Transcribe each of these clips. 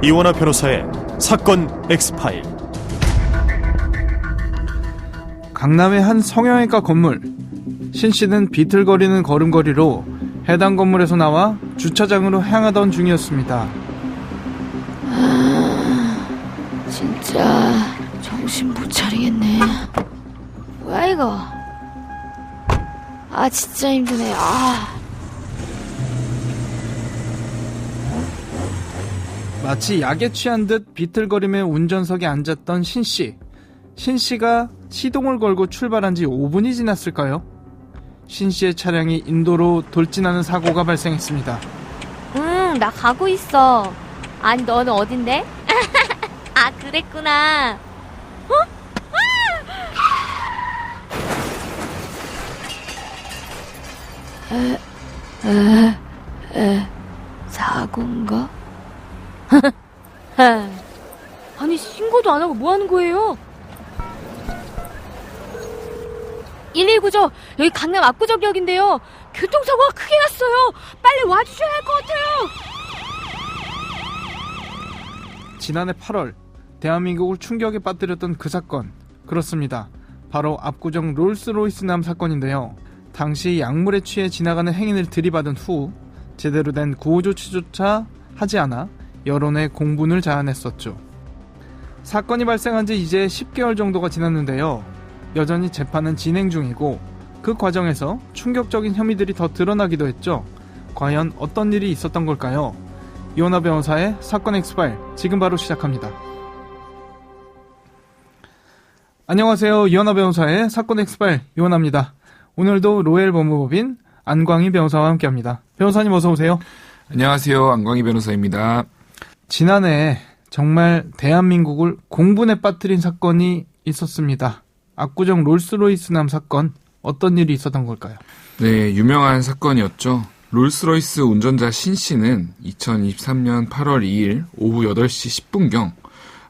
이원하 변호사의 사건 X파일. 강남의 한 성형외과 건물. 신씨는 비틀거리는 걸음걸이로 해당 건물에서 나와 주차장으로 향하던 중이었습니다. 진짜 정신 못 차리겠네. 뭐야 이거. 진짜 힘드네. 마치 약에 취한 듯 비틀거리며 운전석에 앉았던 신씨. 신씨가 시동을 걸고 출발한 지 5분이 지났을까요? 신씨의 차량이 인도로 돌진하는 사고가 발생했습니다. 나 가고 있어. 아니 너는 어딘데? 그랬구나. 사고인가? 아니 신고도 안 하고 뭐 하는 거예요? 119죠. 여기 강남 압구정역인데요. 교통사고가 크게 났어요. 빨리 와주셔야 할 것 같아요. 지난해 8월 대한민국을 충격에 빠뜨렸던 그 사건. 그렇습니다. 바로 압구정 롤스로이스남 사건인데요. 당시 약물에 취해 지나가는 행인을 들이받은 후 제대로 된 구호조치조차 하지 않아 여론의 공분을 자아냈었죠. 사건이 발생한 지 이제 10개월 정도가 지났는데요. 여전히 재판은 진행 중이고 그 과정에서 충격적인 혐의들이 더 드러나기도 했죠. 과연 어떤 일이 있었던 걸까요? 이원하 변호사의 사건 X파일 지금 바로 시작합니다. 안녕하세요. 이원하 변호사의 사건 X파일 이원하입니다. 오늘도 로엘 법무법인 안광희 변호사와 함께합니다. 변호사님 어서 오세요. 안녕하세요. 안광희 변호사입니다. 지난해 정말 대한민국을 공분에 빠뜨린 사건이 있었습니다. 압구정 롤스로이스남 사건, 어떤 일이 있었던 걸까요? 네, 유명한 사건이었죠. 롤스로이스 운전자 신씨는 2023년 8월 2일 오후 8시 10분경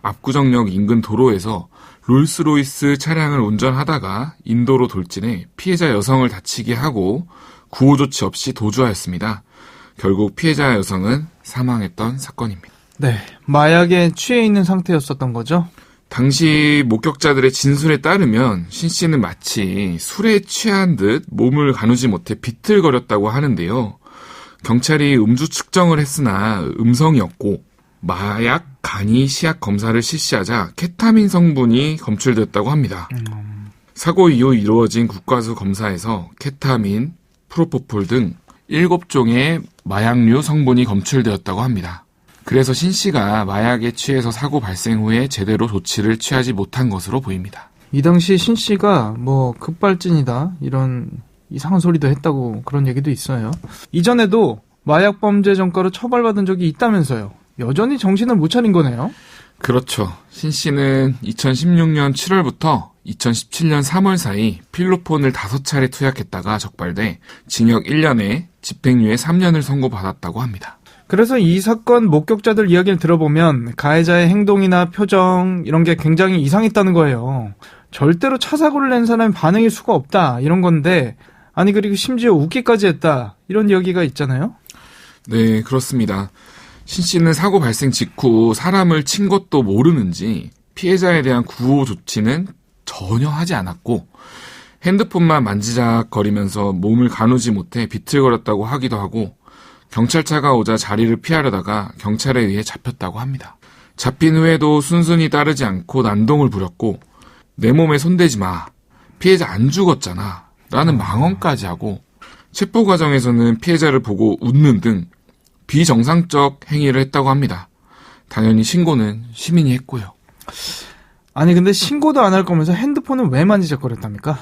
압구정역 인근 도로에서 롤스로이스 차량을 운전하다가 인도로 돌진해 피해자 여성을 다치게 하고 구호조치 없이 도주하였습니다. 결국 피해자 여성은 사망했던 사건입니다. 네, 마약에 취해 있는 상태였었던 거죠? 당시 목격자들의 진술에 따르면 신씨는 마치 술에 취한 듯 몸을 가누지 못해 비틀거렸다고 하는데요. 경찰이 음주 측정을 했으나 음성이었고 마약 간이 시약 검사를 실시하자 케타민 성분이 검출됐다고 합니다. 사고 이후 이루어진 국과수 검사에서 케타민, 프로포폴 등 7종의 마약류 성분이 검출되었다고 합니다. 그래서 신씨가 마약에 취해서 사고 발생 후에 제대로 조치를 취하지 못한 것으로 보입니다. 이 당시 신씨가 급발진이다 이런 이상한 소리도 했다고 그런 얘기도 있어요. 이전에도 마약 범죄 전과로 처벌받은 적이 있다면서요. 여전히 정신을 못 차린 거네요. 그렇죠. 신씨는 2016년 7월부터 2017년 3월 사이 필로폰을 5차례 투약했다가 적발돼 징역 1년에 집행유예 3년을 선고받았다고 합니다. 그래서 이 사건 목격자들 이야기를 들어보면 가해자의 행동이나 표정 이런 게 굉장히 이상했다는 거예요. 절대로 차 사고를 낸 사람이 반응일 수가 없다 이런 건데 아니 그리고 심지어 웃기까지 했다 이런 이야기가 있잖아요. 네, 그렇습니다. 신씨는 사고 발생 직후 사람을 친 것도 모르는지 피해자에 대한 구호 조치는 전혀 하지 않았고 핸드폰만 만지작거리면서 몸을 가누지 못해 비틀거렸다고 하기도 하고 경찰차가 오자 자리를 피하려다가 경찰에 의해 잡혔다고 합니다. 잡힌 후에도 순순히 따르지 않고 난동을 부렸고 내 몸에 손대지 마. 피해자 안 죽었잖아. 라는 망언까지 하고 체포 과정에서는 피해자를 보고 웃는 등 비정상적 행위를 했다고 합니다. 당연히 신고는 시민이 했고요. 아니 근데 신고도 안 할 거면서 핸드폰을 왜 만지작거렸답니까?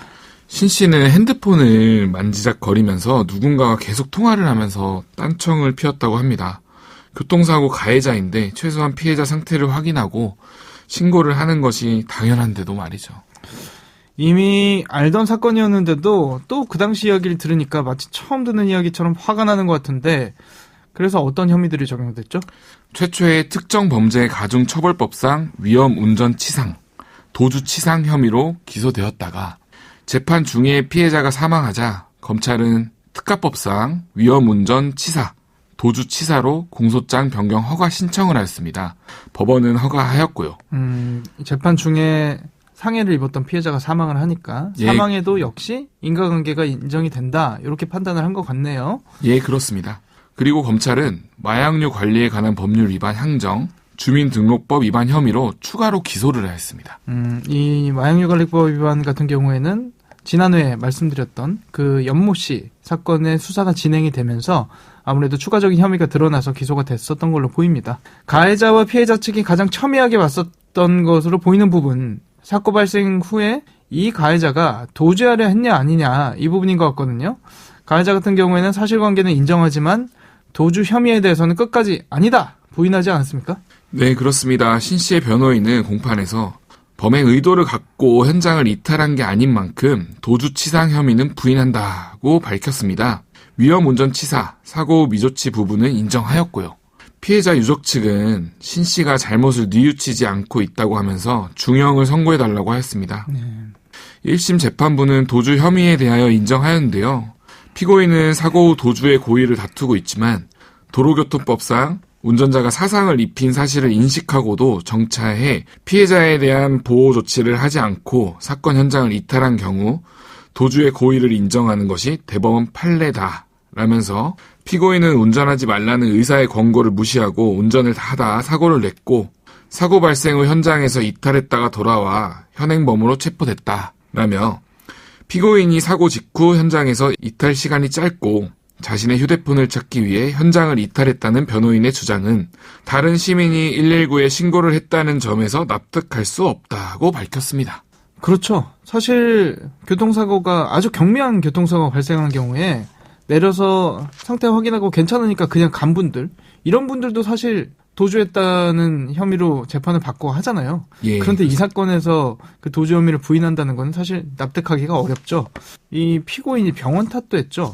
신씨는 핸드폰을 만지작거리면서 누군가와 계속 통화를 하면서 딴청을 피웠다고 합니다. 교통사고 가해자인데 최소한 피해자 상태를 확인하고 신고를 하는 것이 당연한데도 말이죠. 이미 알던 사건이었는데도 또 그 당시 이야기를 들으니까 마치 처음 듣는 이야기처럼 화가 나는 것 같은데 그래서 어떤 혐의들이 적용됐죠? 최초의 특정 범죄 가중처벌법상 위험운전치상, 도주치상 혐의로 기소되었다가 재판 중에 피해자가 사망하자 검찰은 특가법상 위험운전치사, 도주치사로 공소장 변경 허가 신청을 하였습니다. 법원은 허가하였고요. 재판 중에 상해를 입었던 피해자가 사망을 하니까 예. 사망에도 역시 인과관계가 인정이 된다 이렇게 판단을 한 것 같네요. 예, 그렇습니다. 그리고 검찰은 마약류 관리에 관한 법률 위반 향정, 주민등록법 위반 혐의로 추가로 기소를 하였습니다. 이 마약류관리법 위반 같은 경우에는 지난해에 말씀드렸던 그 연모 씨 사건의 수사가 진행이 되면서 아무래도 추가적인 혐의가 드러나서 기소가 됐었던 걸로 보입니다. 가해자와 피해자 측이 가장 첨예하게 맞섰던 것으로 보이는 부분, 사건 발생 후에 이 가해자가 도주하려 했냐 아니냐 이 부분인 것 같거든요. 가해자 같은 경우에는 사실관계는 인정하지만 도주 혐의에 대해서는 끝까지 아니다 부인하지 않았습니까? 네, 그렇습니다. 신 씨의 변호인은 공판에서 범행 의도를 갖고 현장을 이탈한 게 아닌 만큼 도주치상 혐의는 부인한다고 밝혔습니다. 위험운전치사, 사고 후 미조치 부분은 인정하였고요. 피해자 유족 측은 신 씨가 잘못을 뉘우치지 않고 있다고 하면서 중형을 선고해달라고 하였습니다. 1심 재판부는 도주 혐의에 대하여 인정하였는데요. 피고인은 사고 후 도주의 고의를 다투고 있지만 도로교통법상 운전자가 사상을 입힌 사실을 인식하고도 정차해 피해자에 대한 보호 조치를 하지 않고 사건 현장을 이탈한 경우 도주의 고의를 인정하는 것이 대법원 판례다라면서 피고인은 운전하지 말라는 의사의 권고를 무시하고 운전을 하다 사고를 냈고 사고 발생 후 현장에서 이탈했다가 돌아와 현행범으로 체포됐다라며 피고인이 사고 직후 현장에서 이탈 시간이 짧고 자신의 휴대폰을 찾기 위해 현장을 이탈했다는 변호인의 주장은 다른 시민이 119에 신고를 했다는 점에서 납득할 수 없다고 밝혔습니다. 그렇죠. 사실 교통사고가 아주 경미한 교통사고가 발생한 경우에 내려서 상태 확인하고 괜찮으니까 그냥 간 분들, 이런 분들도 사실 도주했다는 혐의로 재판을 받고 하잖아요. 예. 그런데 이 사건에서 그 도주 혐의를 부인한다는 건 사실 납득하기가 어렵죠. 이 피고인이 병원 탓도 했죠.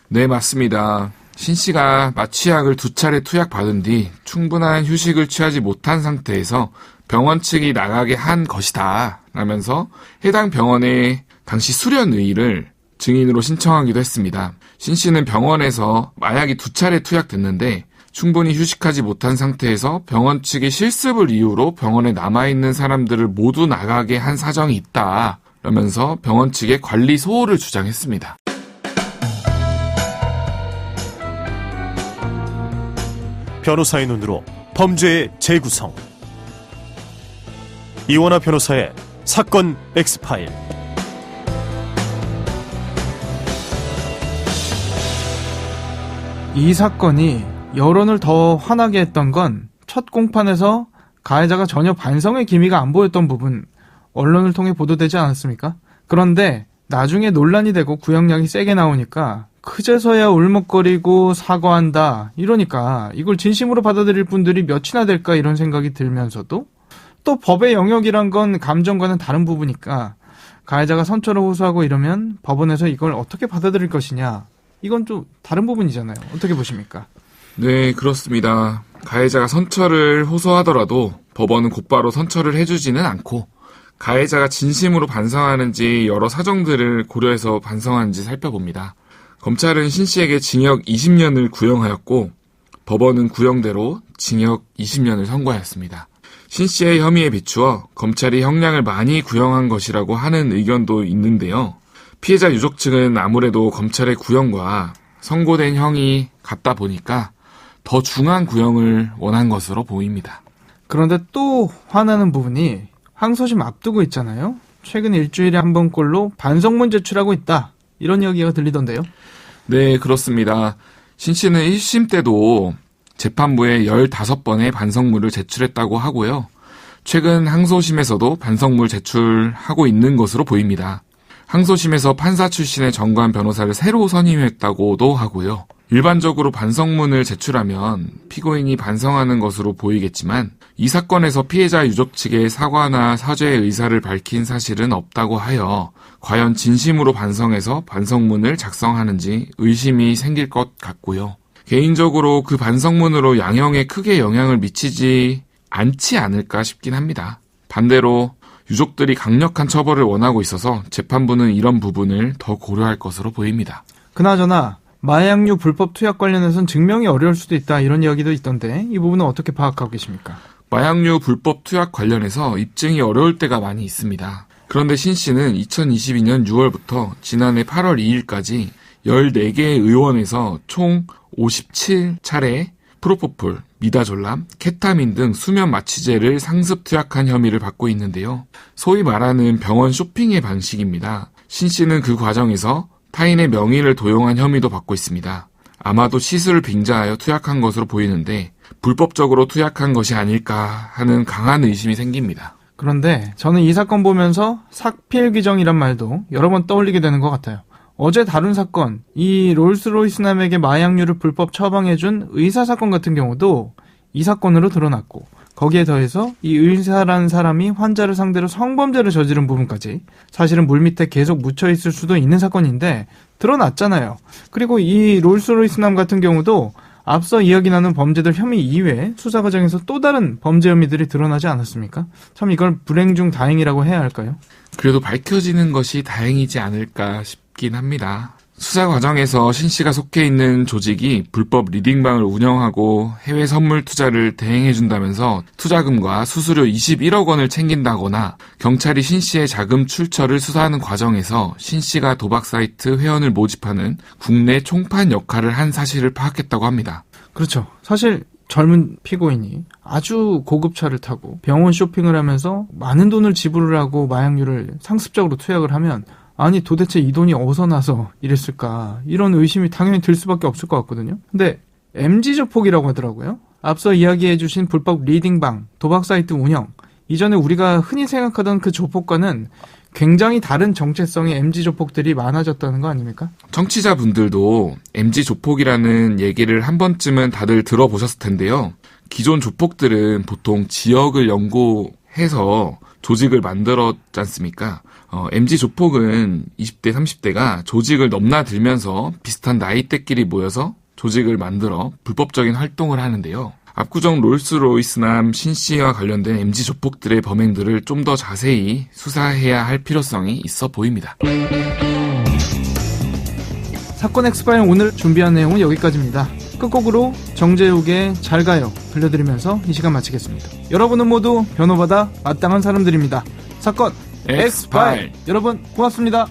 네, 맞습니다. 신 씨가 마취약을 2차례 투약받은 뒤 충분한 휴식을 취하지 못한 상태에서 병원 측이 나가게 한 것이다 라면서 해당 병원의 당시 수련의를 증인으로 신청하기도 했습니다. 신 씨는 병원에서 마약이 2차례 투약됐는데 충분히 휴식하지 못한 상태에서 병원 측이 실습을 이유로 병원에 남아있는 사람들을 모두 나가게 한 사정이 있다 라면서 병원 측의 관리 소홀을 주장했습니다. 변호사의 눈으로 범죄의 재구성. 이원하 변호사의 사건 X파일. 이 사건이 여론을 더 화나게 했던 건 첫 공판에서 가해자가 전혀 반성의 기미가 안 보였던 부분, 언론을 통해 보도되지 않았습니까? 그런데 나중에 논란이 되고 구형량이 세게 나오니까 그제서야 울먹거리고 사과한다 이러니까 이걸 진심으로 받아들일 분들이 몇이나 될까 이런 생각이 들면서도 또 법의 영역이란 건 감정과는 다른 부분이니까 가해자가 선처를 호소하고 이러면 법원에서 이걸 어떻게 받아들일 것이냐, 이건 좀 다른 부분이잖아요. 어떻게 보십니까? 네, 그렇습니다. 가해자가 선처를 호소하더라도 법원은 곧바로 선처를 해주지는 않고 가해자가 진심으로 반성하는지 여러 사정들을 고려해서 반성하는지 살펴봅니다. 검찰은 신 씨에게 징역 20년을 구형하였고 법원은 구형대로 징역 20년을 선고하였습니다. 신 씨의 혐의에 비추어 검찰이 형량을 많이 구형한 것이라고 하는 의견도 있는데요. 피해자 유족 측은 아무래도 검찰의 구형과 선고된 형이 같다 보니까 더 중한 구형을 원한 것으로 보입니다. 그런데 또 화나는 부분이 항소심 앞두고 있잖아요. 최근 일주일에 한 번꼴로 반성문 제출하고 있다, 이런 이야기가 들리던데요. 네, 그렇습니다. 신 씨는 1심 때도 재판부에 15번의 반성문을 제출했다고 하고요. 최근 항소심에서도 반성문 제출하고 있는 것으로 보입니다. 항소심에서 판사 출신의 정관 변호사를 새로 선임했다고도 하고요. 일반적으로 반성문을 제출하면 피고인이 반성하는 것으로 보이겠지만 이 사건에서 피해자 유족 측의 사과나 사죄의 의사를 밝힌 사실은 없다고 하여 과연 진심으로 반성해서 반성문을 작성하는지 의심이 생길 것 같고요. 개인적으로 그 반성문으로 양형에 크게 영향을 미치지 않지 않을까 싶긴 합니다. 반대로 유족들이 강력한 처벌을 원하고 있어서 재판부는 이런 부분을 더 고려할 것으로 보입니다. 그나저나 마약류 불법 투약 관련해서는 증명이 어려울 수도 있다 이런 이야기도 있던데 이 부분은 어떻게 파악하고 계십니까? 마약류 불법 투약 관련해서 입증이 어려울 때가 많이 있습니다. 그런데 신 씨는 2022년 6월부터 지난해 8월 2일까지 14개의 의원에서 총 57차례 프로포폴, 미다졸람, 케타민 등 수면 마취제를 상습 투약한 혐의를 받고 있는데요. 소위 말하는 병원 쇼핑의 방식입니다. 신 씨는 그 과정에서 타인의 명의를 도용한 혐의도 받고 있습니다. 아마도 시술을 빙자하여 투약한 것으로 보이는데 불법적으로 투약한 것이 아닐까 하는 강한 의심이 생깁니다. 그런데 저는 이 사건 보면서 삭필규정이란 말도 여러 번 떠올리게 되는 것 같아요. 어제 다룬 사건, 이 롤스로이스 남에게 마약류를 불법 처방해준 의사 사건 같은 경우도 이 사건으로 드러났고 거기에 더해서 이 의사라는 사람이 환자를 상대로 성범죄를 저지른 부분까지 사실은 물밑에 계속 묻혀있을 수도 있는 사건인데 드러났잖아요. 그리고 이 롤스로이스 남 같은 경우도 앞서 이야기 나눈 범죄들 혐의 이외에 수사 과정에서 또 다른 범죄 혐의들이 드러나지 않았습니까? 참 이걸 불행 중 다행이라고 해야 할까요? 그래도 밝혀지는 것이 다행이지 않을까 싶긴 합니다. 수사 과정에서 신 씨가 속해 있는 조직이 불법 리딩방을 운영하고 해외 선물 투자를 대행해준다면서 투자금과 수수료 21억 원을 챙긴다거나 경찰이 신 씨의 자금 출처를 수사하는 과정에서 신 씨가 도박 사이트 회원을 모집하는 국내 총판 역할을 한 사실을 파악했다고 합니다. 그렇죠. 사실 젊은 피고인이 아주 고급차를 타고 병원 쇼핑을 하면서 많은 돈을 지불을 하고 마약류를 상습적으로 투약을 하면 아니 도대체 이 돈이 어디서 나서 이랬을까 이런 의심이 당연히 들 수밖에 없을 것 같거든요. 근데 MG조폭이라고 하더라고요. 앞서 이야기해주신 불법 리딩방, 도박 사이트 운영, 이전에 우리가 흔히 생각하던 그 조폭과는 굉장히 다른 정체성의 MG조폭들이 많아졌다는 거 아닙니까? 청취자분들도 MG조폭이라는 얘기를 한 번쯤은 다들 들어보셨을 텐데요. 기존 조폭들은 보통 지역을 연고해서 조직을 만들었지 않습니까? MG조폭은 20대, 30대가 조직을 넘나들면서 비슷한 나이대끼리 모여서 조직을 만들어 불법적인 활동을 하는데요. 압구정 롤스로이스남 신 씨와 관련된 MG조폭들의 범행들을 좀 더 자세히 수사해야 할 필요성이 있어 보입니다. 사건 엑스파일 오늘 준비한 내용은 여기까지입니다. 끝곡으로 정재욱의 잘 가요 들려드리면서 이 시간 마치겠습니다. 여러분은 모두 변호받아 마땅한 사람들입니다. 사건 엑스파일 여러분 고맙습니다.